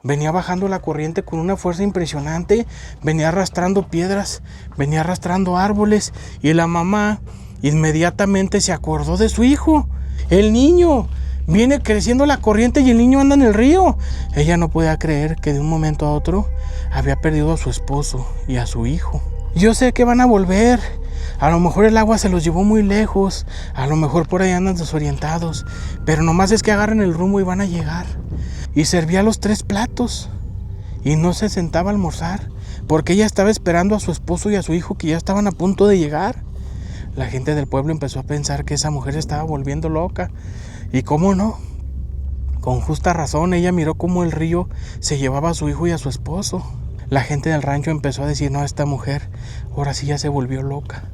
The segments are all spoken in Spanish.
Venía bajando la corriente con una fuerza impresionante, venía arrastrando piedras, venía arrastrando árboles y la mamá inmediatamente se acordó de su hijo, el niño. Viene creciendo la corriente y el niño anda en el río. Ella no podía creer que de un momento a otro había perdido a su esposo y a su hijo. Yo sé que van a volver. A lo mejor el agua se los llevó muy lejos. A lo mejor por ahí andan desorientados. Pero nomás es que agarren el rumbo y van a llegar. Y servía los 3 platos. Y no se sentaba a almorzar. Porque ella estaba esperando a su esposo y a su hijo que ya estaban a punto de llegar. La gente del pueblo empezó a pensar que esa mujer estaba volviendo loca. ¿Y cómo no? Con justa razón, ella miró cómo el río se llevaba a su hijo y a su esposo. La gente del rancho empezó a decir, no, esta mujer ahora sí ya se volvió loca.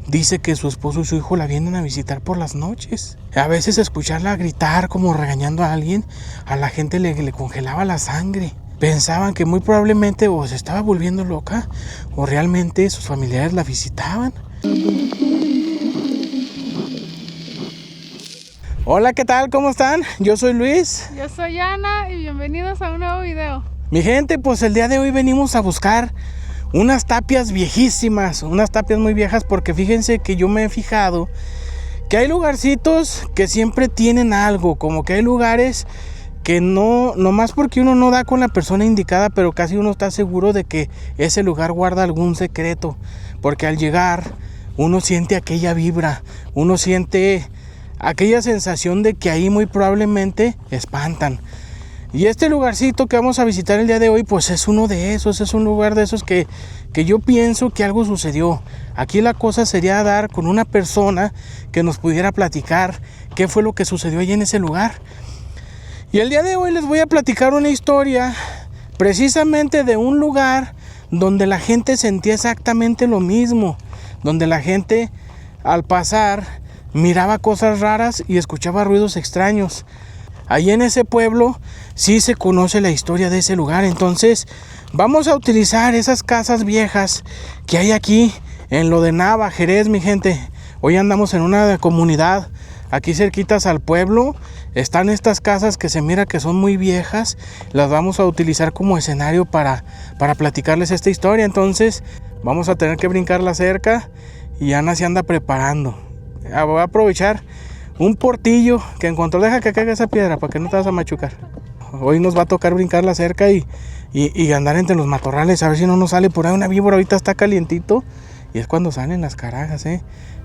Dice que su esposo y su hijo la vienen a visitar por las noches. A veces escucharla gritar como regañando a alguien, a la gente le congelaba la sangre. Pensaban que muy probablemente o se estaba volviendo loca o realmente sus familiares la visitaban. Hola, ¿qué tal? ¿Cómo están? Yo soy Luis. Yo soy Ana y bienvenidos a un nuevo video. Mi gente, pues el día de hoy venimos a buscar unas tapias viejísimas, unas tapias muy viejas, porque fíjense que yo me he fijado que hay lugarcitos que siempre tienen algo, como que hay lugares que no más porque uno no da con la persona indicada, pero casi uno está seguro de que ese lugar guarda algún secreto, porque al llegar uno siente aquella vibra, uno siente aquella sensación de que ahí muy probablemente espantan. Y este lugarcito que vamos a visitar el día de hoy, pues es uno de esos, es un lugar de esos que yo pienso que algo sucedió. Aquí la cosa sería dar con una persona que nos pudiera platicar qué fue lo que sucedió allí en ese lugar. Y el día de hoy les voy a platicar una historia precisamente de un lugar donde la gente sentía exactamente lo mismo, donde la gente al pasar miraba cosas raras y escuchaba ruidos extraños. Allí en ese pueblo sí se conoce la historia de ese lugar. Entonces vamos a utilizar esas casas viejas que hay aquí en lo de Nava, Jerez, mi gente. Hoy andamos en una comunidad aquí cerquitas al pueblo. Están estas casas que se mira que son muy viejas. Las vamos a utilizar como escenario para platicarles esta historia. Entonces vamos a tener que brincar la cerca y Ana se anda preparando. Voy a aprovechar un portillo que encontró. Deja que caiga esa piedra para que no te vas a machucar. Hoy nos va a tocar brincar la cerca y andar entre los matorrales, a ver si no nos sale por ahí una víbora. Ahorita está calientito y es cuando salen las carajas,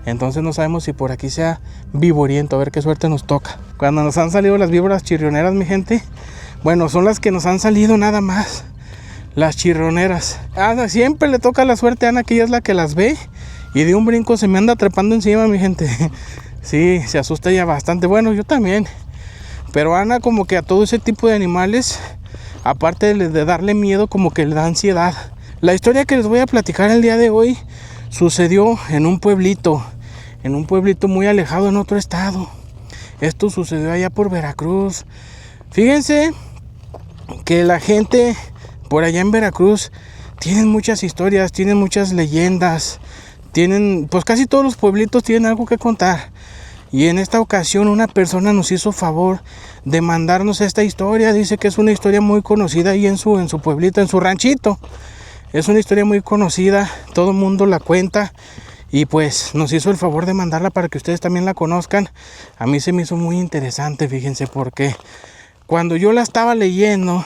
Entonces no sabemos si por aquí sea viboriento, a ver qué suerte nos toca. Cuando nos han salido las víboras chirrioneras, mi gente, bueno, son las que nos han salido nada más, las chirrioneras. Siempre le toca la suerte a Ana, que ella es la que las ve, y de un brinco se me anda trepando encima, mi gente. Sí, se asusta ya bastante. Bueno, yo también. Pero Ana como que a todo ese tipo de animales, aparte de darle miedo, como que le da ansiedad. La historia que les voy a platicar el día de hoy sucedió en un pueblito muy alejado en otro estado. Esto sucedió allá por Veracruz. Fíjense que la gente por allá en Veracruz tienen muchas historias, tienen muchas leyendas. Pues casi todos los pueblitos tienen algo que contar. Y en esta ocasión una persona nos hizo favor de mandarnos esta historia. Dice que es una historia muy conocida ahí en su pueblito, en su ranchito. Es una historia muy conocida, todo el mundo la cuenta. Y pues nos hizo el favor de mandarla para que ustedes también la conozcan. A mí se me hizo muy interesante, fíjense, porque cuando yo la estaba leyendo,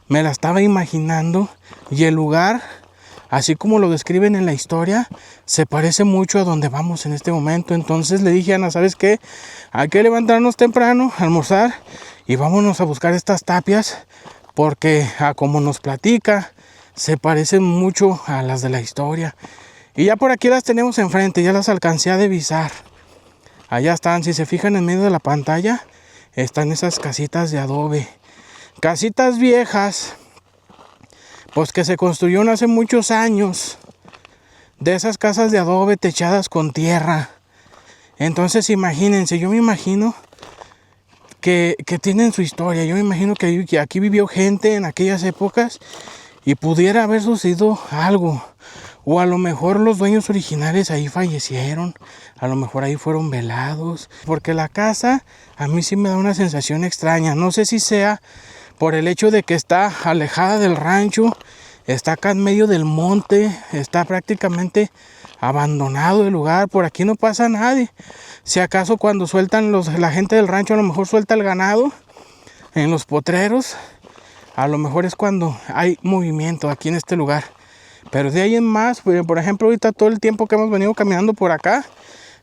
me la estaba imaginando. Y el lugar, así como lo describen en la historia, se parece mucho a donde vamos en este momento. Entonces le dije a Ana, ¿sabes qué? Hay que levantarnos temprano, almorzar y vámonos a buscar estas tapias, porque como nos platica, se parecen mucho a las de la historia. Y ya por aquí las tenemos enfrente, ya las alcancé a divisar. Allá están, si se fijan en medio de la pantalla, están esas casitas de adobe. Casitas viejas, pues que se construyeron hace muchos años, de esas casas de adobe techadas con tierra. Entonces imagínense, yo me imagino que tienen su historia. Yo me imagino que aquí vivió gente en aquellas épocas y pudiera haber sucedido algo. O a lo mejor los dueños originales ahí fallecieron, a lo mejor ahí fueron velados. Porque la casa a mí sí me da una sensación extraña. No sé si sea por el hecho de que está alejada del rancho, está acá en medio del monte, está prácticamente abandonado el lugar. Por aquí no pasa nadie. Si acaso cuando sueltan la gente del rancho a lo mejor suelta el ganado en los potreros, a lo mejor es cuando hay movimiento aquí en este lugar. Pero de ahí en más, por ejemplo, ahorita todo el tiempo que hemos venido caminando por acá,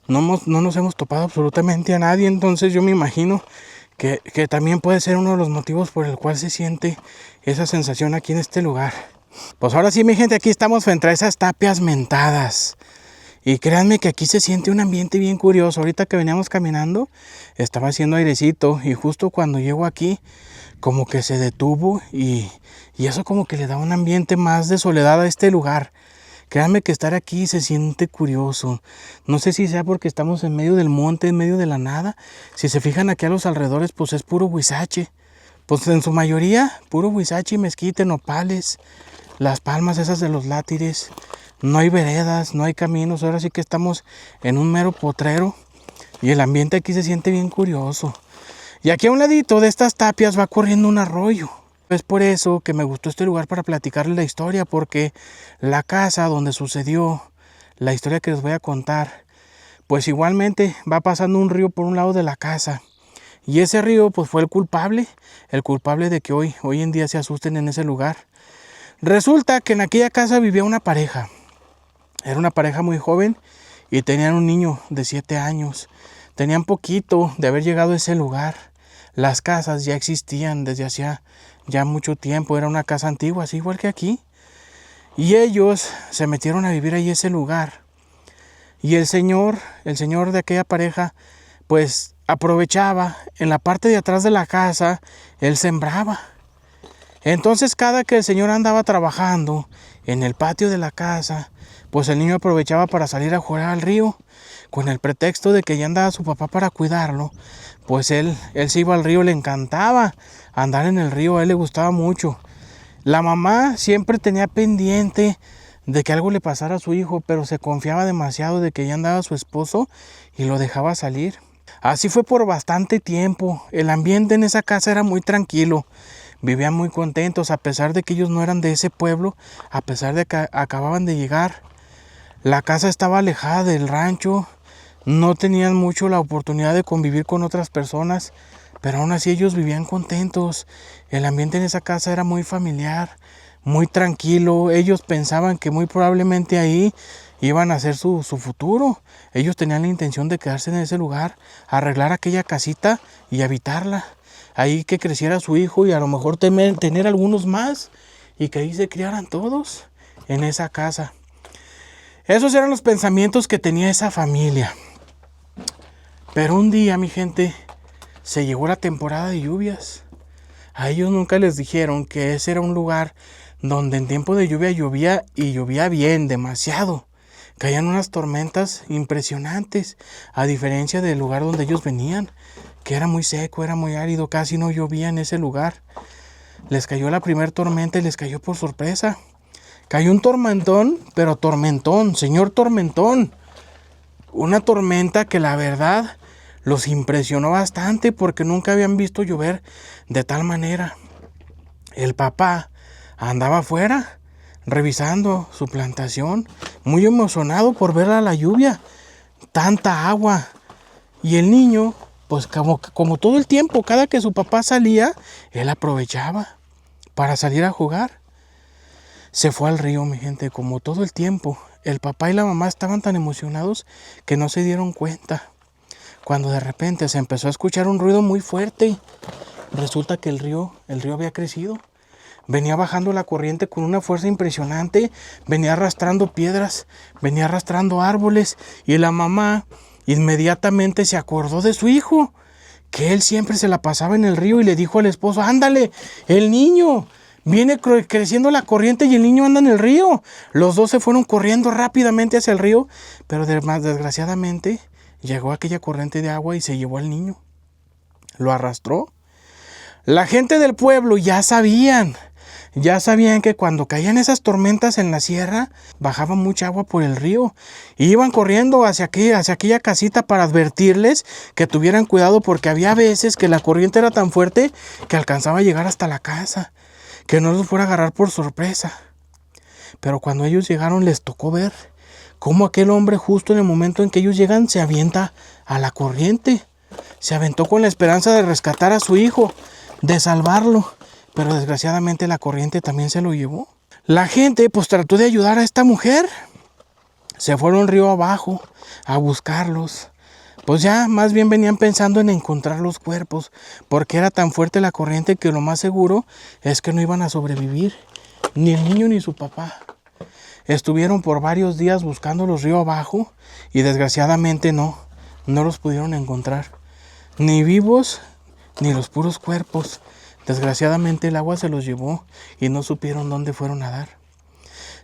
no nos hemos topado absolutamente a nadie. Entonces yo me imagino que también puede ser uno de los motivos por el cual se siente esa sensación aquí en este lugar. Pues ahora sí, mi gente, aquí estamos frente a esas tapias mentadas. Y créanme que aquí se siente un ambiente bien curioso. Ahorita que veníamos caminando, estaba haciendo airecito. Y justo cuando llego aquí, como que se detuvo. Y eso como que le da un ambiente más de soledad a este lugar. Créanme que estar aquí se siente curioso. No sé si sea porque estamos en medio del monte, en medio de la nada. Si se fijan aquí a los alrededores, pues es puro huizache. Pues en su mayoría, puro huizache, mezquite, nopales, las palmas esas de los látires. No hay veredas, no hay caminos. Ahora sí que estamos en un mero potrero. Y el ambiente aquí se siente bien curioso. Y aquí a un ladito de estas tapias va corriendo un arroyo. Es por eso que me gustó este lugar para platicarles la historia, porque la casa donde sucedió la historia que les voy a contar, pues igualmente va pasando un río por un lado de la casa. Y ese río pues fue el culpable de que hoy en día se asusten en ese lugar. Resulta que en aquella casa vivía una pareja. Era una pareja muy joven y tenían un niño de 7 años. Tenían poquito de haber llegado a ese lugar. Las casas ya existían desde hacía ya mucho tiempo. Era una casa antigua, así igual que aquí. Y ellos se metieron a vivir ahí ese lugar. Y el señor de aquella pareja, pues aprovechaba en la parte de atrás de la casa, él sembraba. Entonces cada que el señor andaba trabajando en el patio de la casa, pues el niño aprovechaba para salir a jugar al río, con el pretexto de que ya andaba su papá para cuidarlo. Pues él se iba al río, le encantaba andar en el río, a él le gustaba mucho. La mamá siempre tenía pendiente de que algo le pasara a su hijo, pero se confiaba demasiado de que ya andaba su esposo y lo dejaba salir. Así fue por bastante tiempo. El ambiente en esa casa era muy tranquilo. Vivían muy contentos, a pesar de que ellos no eran de ese pueblo, a pesar de que acababan de llegar. La casa estaba alejada del rancho, no tenían mucho la oportunidad de convivir con otras personas, pero aún así ellos vivían contentos. El ambiente en esa casa era muy familiar, muy tranquilo. Ellos pensaban que muy probablemente ahí iban a hacer su futuro. Ellos tenían la intención de quedarse en ese lugar, arreglar aquella casita y habitarla. Ahí que creciera su hijo y a lo mejor tener algunos más y que ahí se criaran todos en esa casa. Esos eran los pensamientos que tenía esa familia. Pero un día, mi gente, se llegó la temporada de lluvias. A ellos nunca les dijeron que ese era un lugar donde en tiempo de lluvia llovía y llovía bien, demasiado. Caían unas tormentas impresionantes, a diferencia del lugar donde ellos venían, que era muy seco, era muy árido, casi no llovía en ese lugar. Les cayó la primer tormenta y les cayó por sorpresa. Cayó un tormentón, pero tormentón, señor tormentón. Una tormenta que la verdad los impresionó bastante porque nunca habían visto llover de tal manera. El papá andaba afuera revisando su plantación, muy emocionado por ver a la lluvia, tanta agua. Y el niño, pues como todo el tiempo, cada que su papá salía, él aprovechaba para salir a jugar. Se fue al río, mi gente, como todo el tiempo. El papá y la mamá estaban tan emocionados que no se dieron cuenta. Cuando de repente se empezó a escuchar un ruido muy fuerte, resulta que el río había crecido. Venía bajando la corriente con una fuerza impresionante, venía arrastrando piedras, venía arrastrando árboles, y la mamá inmediatamente se acordó de su hijo, que él siempre se la pasaba en el río, y le dijo al esposo: ándale, el niño, viene creciendo la corriente y el niño anda en el río. Los dos se fueron corriendo rápidamente hacia el río, pero desgraciadamente llegó aquella corriente de agua y se llevó al niño. Lo arrastró. La gente del pueblo ya sabían Ya sabían que cuando caían esas tormentas en la sierra, bajaba mucha agua por el río. Y iban corriendo hacia aquella casita para advertirles que tuvieran cuidado, porque había veces que la corriente era tan fuerte que alcanzaba a llegar hasta la casa, que no los fuera a agarrar por sorpresa. Pero cuando ellos llegaron les tocó ver cómo aquel hombre, justo en el momento en que ellos llegan, se avienta a la corriente. Se aventó con la esperanza de rescatar a su hijo, de salvarlo. Pero desgraciadamente la corriente también se lo llevó. La gente pues trató de ayudar a esta mujer. Se fueron río abajo a buscarlos. Pues ya más bien venían pensando en encontrar los cuerpos, porque era tan fuerte la corriente que lo más seguro es que no iban a sobrevivir, ni el niño ni su papá. Estuvieron por varios días buscándolos río abajo y desgraciadamente no los pudieron encontrar. Ni vivos, ni los puros cuerpos. Desgraciadamente el agua se los llevó y no supieron dónde fueron a dar.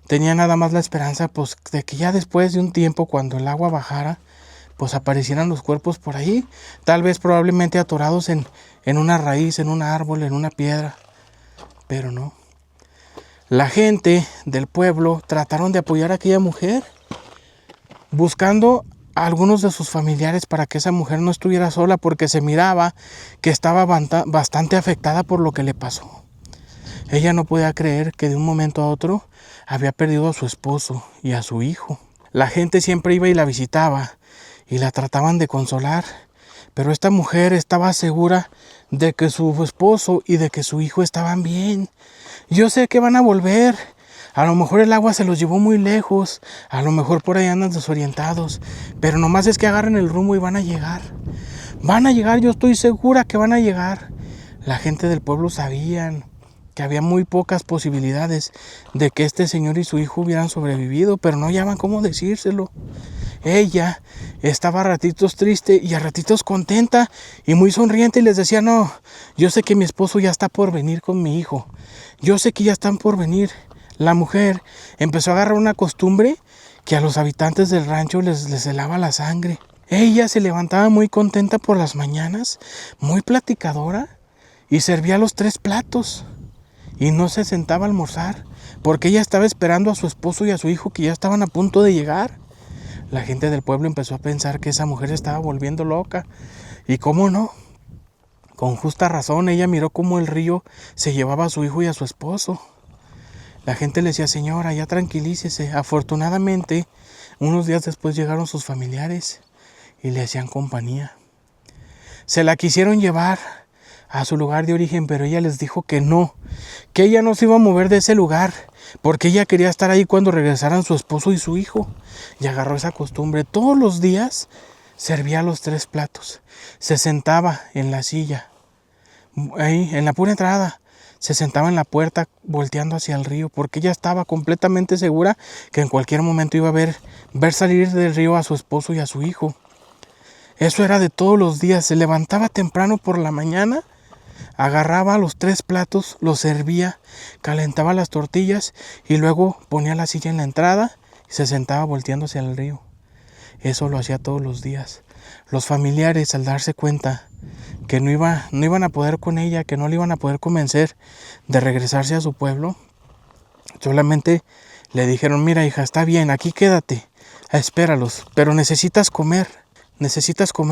Tenía nada más la esperanza pues de que ya después de un tiempo, cuando el agua bajara, pues aparecieran los cuerpos por ahí, tal vez probablemente atorados en una raíz, en un árbol, en una piedra. Pero no. La gente del pueblo trataron de apoyar a aquella mujer, buscando a algunos de sus familiares para que esa mujer no estuviera sola, porque se miraba que estaba bastante afectada por lo que le pasó. Ella no podía creer que de un momento a otro había perdido a su esposo y a su hijo. La gente siempre iba y la visitaba y la trataban de consolar, pero esta mujer estaba segura de que su esposo y de que su hijo estaban bien. Yo sé que van a volver. A lo mejor el agua se los llevó muy lejos, a lo mejor por ahí andan desorientados, pero nomás es que agarren el rumbo y van a llegar. Van a llegar, yo estoy segura que van a llegar. La gente del pueblo sabían que había muy pocas posibilidades de que este señor y su hijo hubieran sobrevivido, pero no hallaban cómo decírselo. Ella estaba a ratitos triste y a ratitos contenta y muy sonriente, y les decía: no, yo sé que mi esposo ya está por venir con mi hijo, yo sé que ya están por venir. La mujer empezó a agarrar una costumbre que a los habitantes del rancho les helaba la sangre. Ella se levantaba muy contenta por las mañanas, muy platicadora, y servía los 3 platos. Y no se sentaba a almorzar, porque ella estaba esperando a su esposo y a su hijo, que ya estaban a punto de llegar. La gente del pueblo empezó a pensar que esa mujer estaba volviendo loca. Y cómo no, con justa razón, ella miró cómo el río se llevaba a su hijo y a su esposo. La gente le decía: señora, ya tranquilícese. Afortunadamente, unos días después llegaron sus familiares y le hacían compañía. Se la quisieron llevar a su lugar de origen, pero ella les dijo que no, que ella no se iba a mover de ese lugar, porque ella quería estar ahí cuando regresaran su esposo y su hijo. Y agarró esa costumbre. Todos los días servía los 3 platos. Se sentaba en la silla, ahí en la pura entrada. Se sentaba en la puerta volteando hacia el río, porque ella estaba completamente segura que en cualquier momento iba a ver salir del río a su esposo y a su hijo. Eso era de todos los días. Se levantaba temprano por la mañana, agarraba los 3 platos, los servía, calentaba las tortillas y luego ponía la silla en la entrada y se sentaba volteando hacia el río. Eso lo hacía todos los días. Los familiares, al darse cuenta que no iban a poder con ella, que no le iban a poder convencer de regresarse a su pueblo, solamente le dijeron: mira, hija, está bien, aquí quédate, espéralos, pero necesitas comer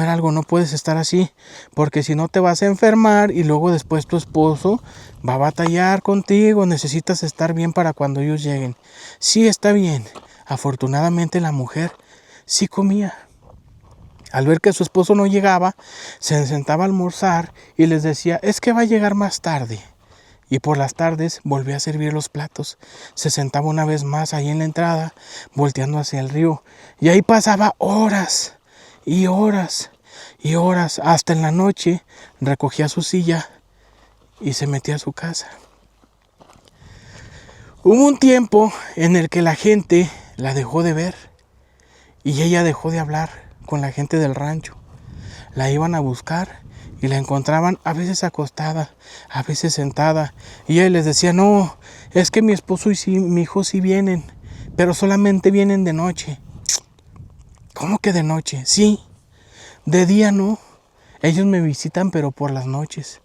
algo, no puedes estar así, porque si no te vas a enfermar y luego después tu esposo va a batallar contigo. Necesitas estar bien para cuando ellos lleguen. Sí, está bien. Afortunadamente la mujer sí comía. Al ver que su esposo no llegaba, se sentaba a almorzar y les decía: es que va a llegar más tarde. Y por las tardes volvía a servir los platos. Se sentaba una vez más ahí en la entrada, volteando hacia el río. Y ahí pasaba horas y horas y horas. Hasta en la noche recogía su silla y se metía a su casa. Hubo un tiempo en el que la gente la dejó de ver y ella dejó de hablar con la gente del rancho. La iban a buscar y la encontraban a veces acostada, a veces sentada, y ella les decía: no, es que mi esposo y mi hijo sí vienen, pero solamente vienen de noche. ¿Cómo que de noche? Sí, de día no. Ellos me visitan, pero por las noches.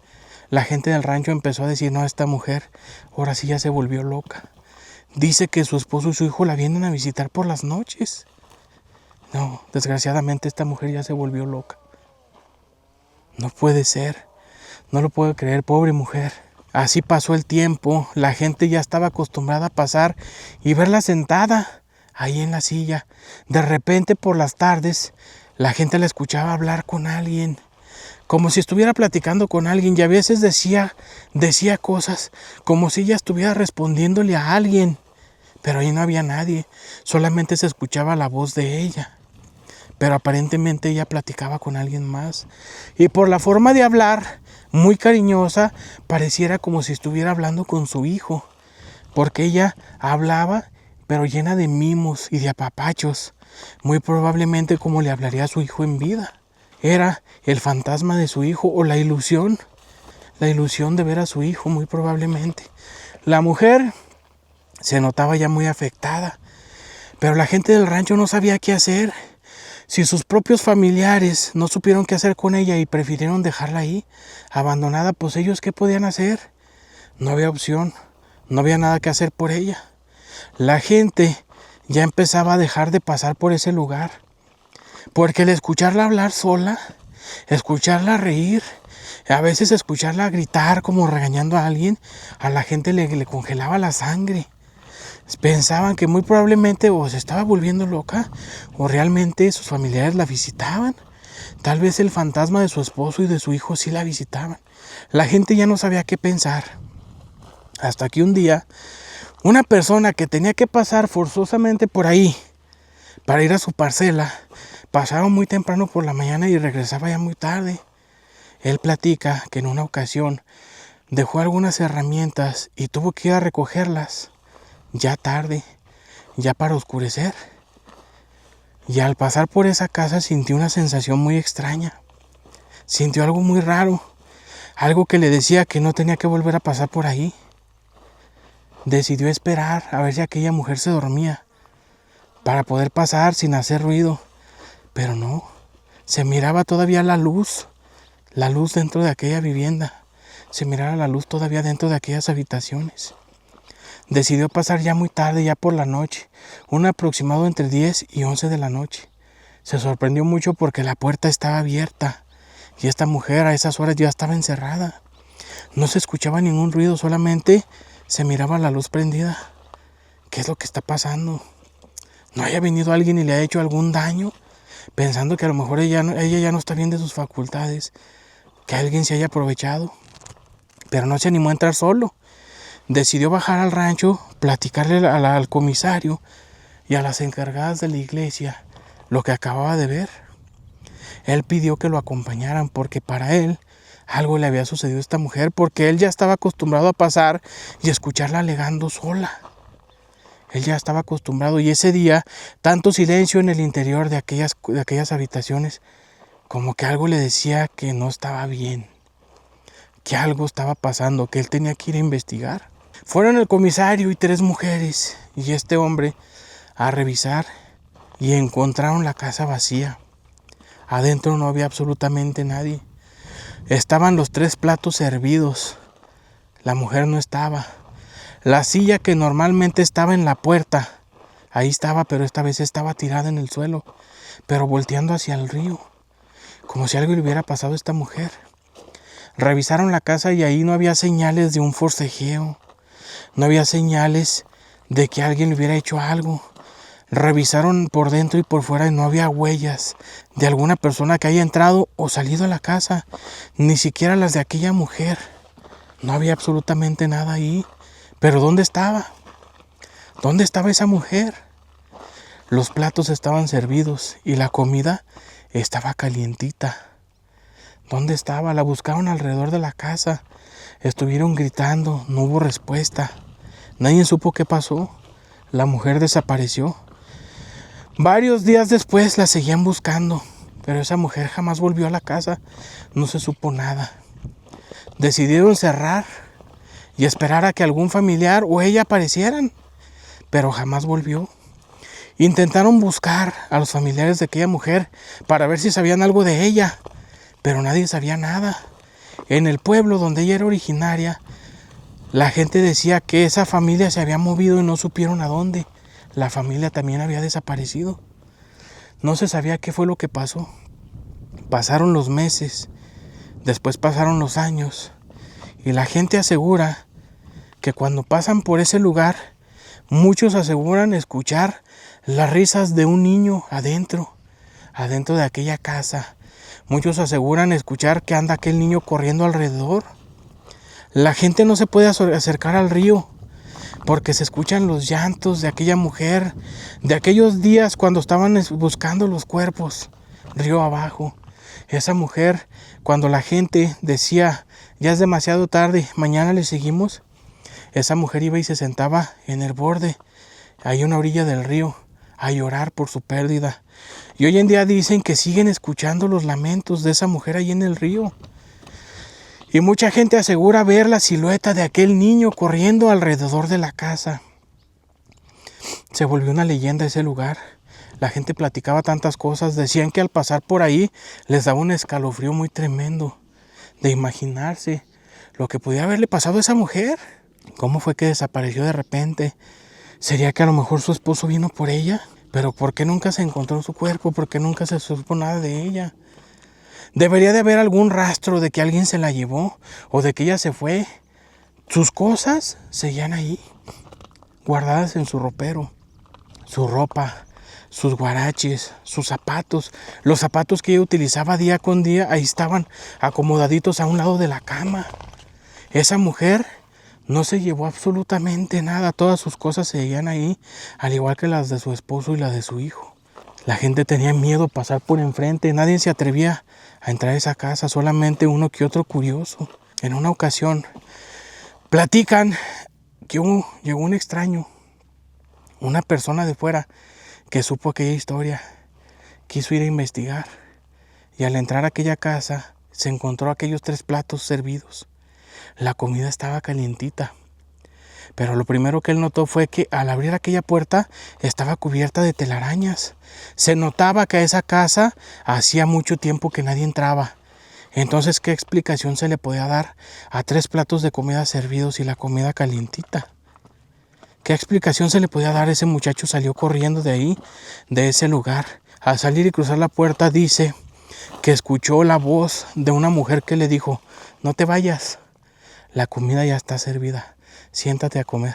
La gente del rancho empezó a decir, no, esta mujer ahora sí ya se volvió loca. Dice que su esposo y su hijo la vienen a visitar por las noches. No, desgraciadamente esta mujer ya se volvió loca. No puede ser, no lo puedo creer, pobre mujer. Así pasó el tiempo, la gente ya estaba acostumbrada a pasar y verla sentada ahí en la silla. De repente por las tardes la gente la escuchaba hablar con alguien, como si estuviera platicando con alguien, y a veces decía cosas como si ella estuviera respondiéndole a alguien, pero ahí no había nadie, solamente se escuchaba la voz de ella. Pero aparentemente ella platicaba con alguien más. Y por la forma de hablar, muy cariñosa, pareciera como si estuviera hablando con su hijo. Porque ella hablaba, pero llena de mimos y de apapachos. Muy probablemente como le hablaría a su hijo en vida. Era el fantasma de su hijo o la ilusión de ver a su hijo, muy probablemente. La mujer se notaba ya muy afectada, pero la gente del rancho no sabía qué hacer. Si sus propios familiares no supieron qué hacer con ella y prefirieron dejarla ahí, abandonada, pues ellos ¿qué podían hacer? No había opción, no había nada que hacer por ella. La gente ya empezaba a dejar de pasar por ese lugar, porque al escucharla hablar sola, escucharla reír, a veces escucharla gritar como regañando a alguien, a la gente le congelaba la sangre. Pensaban que muy probablemente o se estaba volviendo loca o realmente sus familiares la visitaban. Tal vez el fantasma de su esposo y de su hijo sí la visitaban. La gente ya no sabía qué pensar. Hasta que un día, una persona que tenía que pasar forzosamente por ahí para ir a su parcela, pasaba muy temprano por la mañana y regresaba ya muy tarde. Él platica que en una ocasión dejó algunas herramientas y tuvo que ir a recogerlas. Ya tarde, ya para oscurecer. Y al pasar por esa casa sintió una sensación muy extraña. Sintió algo muy raro, algo que le decía que no tenía que volver a pasar por ahí. Decidió esperar a ver si aquella mujer se dormía, para poder pasar sin hacer ruido. Pero no, se miraba todavía la luz dentro de aquella vivienda. Se miraba la luz todavía dentro de aquellas habitaciones. Decidió pasar ya muy tarde, ya por la noche, un aproximado entre 10 y 11 de la noche. Se sorprendió mucho porque la puerta estaba abierta y esta mujer a esas horas ya estaba encerrada. No se escuchaba ningún ruido, solamente se miraba la luz prendida. ¿Qué es lo que está pasando? ¿No haya venido alguien y le ha hecho algún daño? Pensando que a lo mejor ella ya no está bien de sus facultades, que alguien se haya aprovechado. Pero no se animó a entrar solo. Decidió bajar al rancho, platicarle al comisario y a las encargadas de la iglesia lo que acababa de ver. Él pidió que lo acompañaran porque para él algo le había sucedido a esta mujer, porque él ya estaba acostumbrado a pasar y escucharla alegando sola. Él ya estaba acostumbrado y ese día tanto silencio en el interior de aquellas habitaciones, como que algo le decía que no estaba bien, que algo estaba pasando, que él tenía que ir a investigar. Fueron el comisario y 3 mujeres y este hombre a revisar y encontraron la casa vacía. Adentro no había absolutamente nadie. Estaban los 3 platos servidos. La mujer no estaba. La silla que normalmente estaba en la puerta, ahí estaba, pero esta vez estaba tirada en el suelo, pero volteando hacia el río, como si algo le hubiera pasado a esta mujer. Revisaron la casa y ahí no había señales de un forcejeo. No había señales de que alguien le hubiera hecho algo. Revisaron por dentro y por fuera y no había huellas de alguna persona que haya entrado o salido a la casa, ni siquiera las de aquella mujer. No había absolutamente nada ahí. Pero ¿dónde estaba? ¿Dónde estaba esa mujer? Los platos estaban servidos y la comida estaba calientita. ¿Dónde estaba? La buscaron alrededor de la casa. Estuvieron gritando, no hubo respuesta. Nadie supo qué pasó. La mujer desapareció. Varios días después la seguían buscando, pero esa mujer jamás volvió a la casa. No se supo nada. Decidieron cerrar y esperar a que algún familiar o ella aparecieran, pero jamás volvió. Intentaron buscar a los familiares de aquella mujer para ver si sabían algo de ella, pero nadie sabía nada. En el pueblo donde ella era originaria, la gente decía que esa familia se había movido y no supieron a dónde. La familia también había desaparecido. No se sabía qué fue lo que pasó. Pasaron los meses, después pasaron los años, y la gente asegura que cuando pasan por ese lugar, muchos aseguran escuchar las risas de un niño adentro de aquella casa. Muchos aseguran escuchar que anda aquel niño corriendo alrededor. La gente no se puede acercar al río porque se escuchan los llantos de aquella mujer, de aquellos días cuando estaban buscando los cuerpos, río abajo. Esa mujer, cuando la gente decía, ya es demasiado tarde, mañana le seguimos, esa mujer iba y se sentaba en el borde, ahí a una orilla del río, a llorar por su pérdida. Y hoy en día dicen que siguen escuchando los lamentos de esa mujer ahí en el río. Y mucha gente asegura ver la silueta de aquel niño corriendo alrededor de la casa. Se volvió una leyenda ese lugar. La gente platicaba tantas cosas. Decían que al pasar por ahí les daba un escalofrío muy tremendo de imaginarse lo que podía haberle pasado a esa mujer. ¿Cómo fue que desapareció de repente? ¿Sería que a lo mejor su esposo vino por ella? Pero ¿por qué nunca se encontró su cuerpo? ¿Por qué nunca se supo nada de ella? Debería de haber algún rastro de que alguien se la llevó o de que ella se fue. Sus cosas seguían ahí, guardadas en su ropero. Su ropa, sus guaraches, sus zapatos. Los zapatos que ella utilizaba día con día, ahí estaban acomodaditos a un lado de la cama. Esa mujer no se llevó absolutamente nada. Todas sus cosas seguían ahí, al igual que las de su esposo y las de su hijo. La gente tenía miedo de pasar por enfrente. Nadie se atrevía a entrar a esa casa, solamente uno que otro curioso. En una ocasión, platican que llegó un extraño, una persona de fuera que supo aquella historia, quiso ir a investigar. Y al entrar a aquella casa, se encontró aquellos 3 platos servidos. La comida estaba calientita. Pero lo primero que él notó fue que al abrir aquella puerta estaba cubierta de telarañas. Se notaba que a esa casa hacía mucho tiempo que nadie entraba. Entonces, ¿qué explicación se le podía dar a 3 platos de comida servidos y la comida calientita? ¿Qué explicación se le podía dar? Ese muchacho salió corriendo de ahí, de ese lugar. Al salir y cruzar la puerta dice que escuchó la voz de una mujer que le dijo, no te vayas, la comida ya está servida. Siéntate a comer.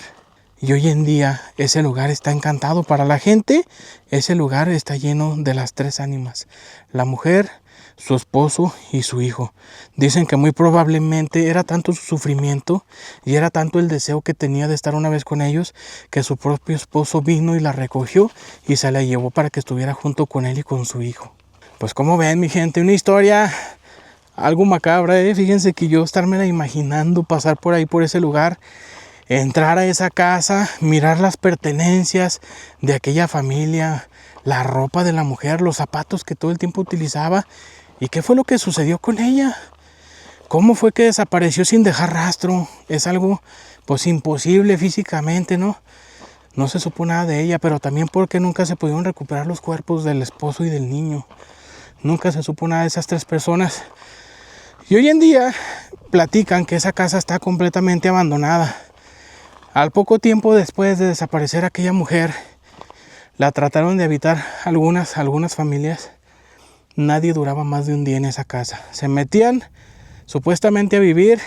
Y hoy en día ese lugar está encantado. Para la gente, ese lugar está lleno de las 3 ánimas. La mujer, su esposo y su hijo. Dicen que muy probablemente era tanto su sufrimiento y era tanto el deseo que tenía de estar una vez con ellos, que su propio esposo vino y la recogió y se la llevó para que estuviera junto con él y con su hijo. Pues como ven, mi gente, una historia algo macabra, Fíjense que yo estarme imaginando pasar por ahí, por ese lugar, entrar a esa casa, mirar las pertenencias de aquella familia, la ropa de la mujer, los zapatos que todo el tiempo utilizaba. ¿Y qué fue lo que sucedió con ella? ¿Cómo fue que desapareció sin dejar rastro? Es algo pues imposible físicamente, ¿no? No se supo nada de ella, pero también porque nunca se pudieron recuperar los cuerpos del esposo y del niño. Nunca se supo nada de esas 3 personas. Y hoy en día platican que esa casa está completamente abandonada. Al poco tiempo después de desaparecer aquella mujer, la trataron de habitar algunas familias. Nadie duraba más de un día en esa casa. Se metían supuestamente a vivir,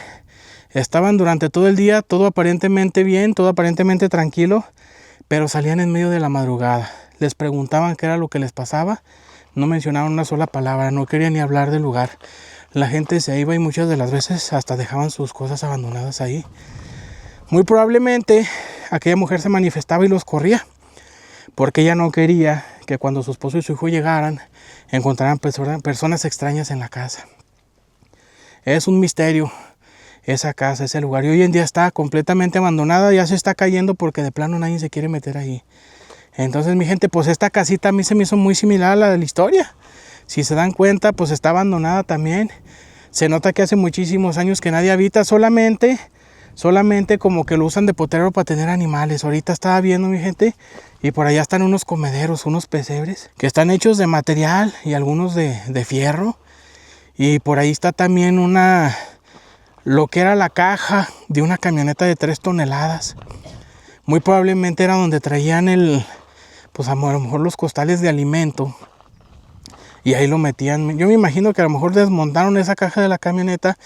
estaban durante todo el día, todo aparentemente bien, todo aparentemente tranquilo, pero salían en medio de la madrugada. Les preguntaban qué era lo que les pasaba, no mencionaban una sola palabra, no querían ni hablar del lugar. La gente se iba y muchas de las veces hasta dejaban sus cosas abandonadas ahí. Muy probablemente aquella mujer se manifestaba y los corría, porque ella no quería que cuando su esposo y su hijo llegaran, encontraran personas extrañas en la casa. Es un misterio esa casa, ese lugar. Y hoy en día está completamente abandonada, ya se está cayendo porque de plano nadie se quiere meter ahí. Entonces, mi gente, pues esta casita a mí se me hizo muy similar a la de la historia. Si se dan cuenta, pues está abandonada también. Se nota que hace muchísimos años que nadie habita, solamente como que lo usan de potrero para tener animales. Ahorita estaba viendo, mi gente, y por allá están unos comederos, unos pesebres, que están hechos de material y algunos de fierro. Y por ahí está también una lo que era la caja de una camioneta de 3 toneladas. Muy probablemente era donde traían pues a lo mejor los costales de alimento. Y ahí lo metían. Yo me imagino que a lo mejor desmontaron esa caja de la camioneta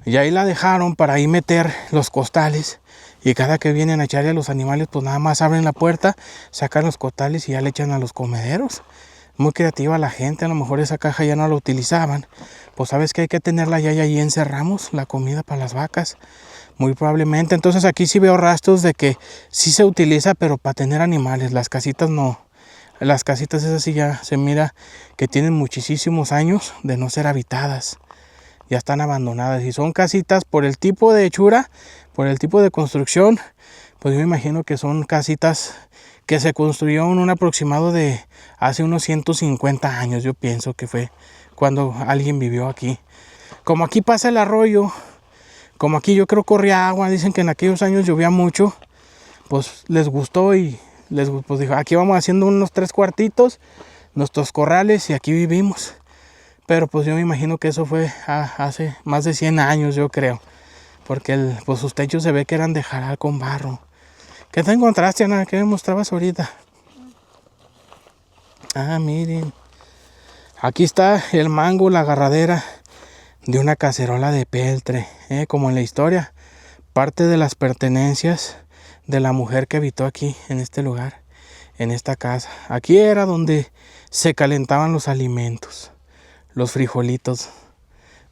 y ahí la dejaron para ahí meter los costales. Y cada que vienen a echarle a los animales, pues nada más abren la puerta, sacan los costales y ya le echan a los comederos. Muy creativa la gente, a lo mejor esa caja ya no la utilizaban. Pues sabes que hay que tenerla ya y ahí encerramos la comida para las vacas. Muy probablemente. Entonces aquí sí veo rastros de que sí se utiliza, pero para tener animales. Las casitas no. Las casitas esas sí ya se mira que tienen muchísimos años de no ser habitadas. Ya están abandonadas. Y son casitas por el tipo de hechura, por el tipo de construcción. Pues yo me imagino que son casitas que se construyó en un aproximado de hace unos 150 años. Yo pienso que fue cuando alguien vivió aquí. Como aquí pasa el arroyo, como aquí yo creo corría agua, dicen que en aquellos años llovía mucho, pues les gustó y pues dijo, aquí vamos haciendo unos 3 cuartitos, nuestros corrales y aquí vivimos. Pero pues yo me imagino que eso fue hace más de 100 años, yo creo. Porque pues sus techos se ve que eran de jaral con barro. ¿Qué te encontraste, Ana? ¿Qué me mostrabas ahorita? Ah, miren. Aquí está el mango, la agarradera de una cacerola de peltre. Como en la historia. Parte de las pertenencias de la mujer que habitó aquí, en este lugar, en esta casa. Aquí era donde se calentaban los alimentos, los frijolitos,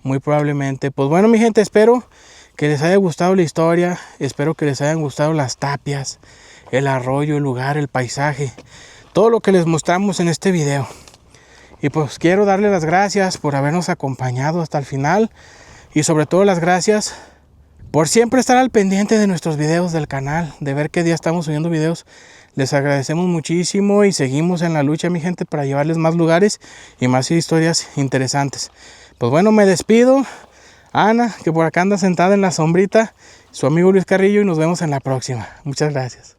muy probablemente. Pues bueno, mi gente, espero que les haya gustado la historia, espero que les hayan gustado las tapias, el arroyo, el lugar, el paisaje, todo lo que les mostramos en este video. Y pues quiero darle las gracias por habernos acompañado hasta el final y sobre todo las gracias por siempre estar al pendiente de nuestros videos del canal, de ver qué día estamos subiendo videos. Les agradecemos muchísimo y seguimos en la lucha, mi gente, para llevarles más lugares y más historias interesantes. Pues bueno, me despido. Ana, que por acá anda sentada en la sombrita, su amigo Luis Carrillo, y nos vemos en la próxima. Muchas gracias.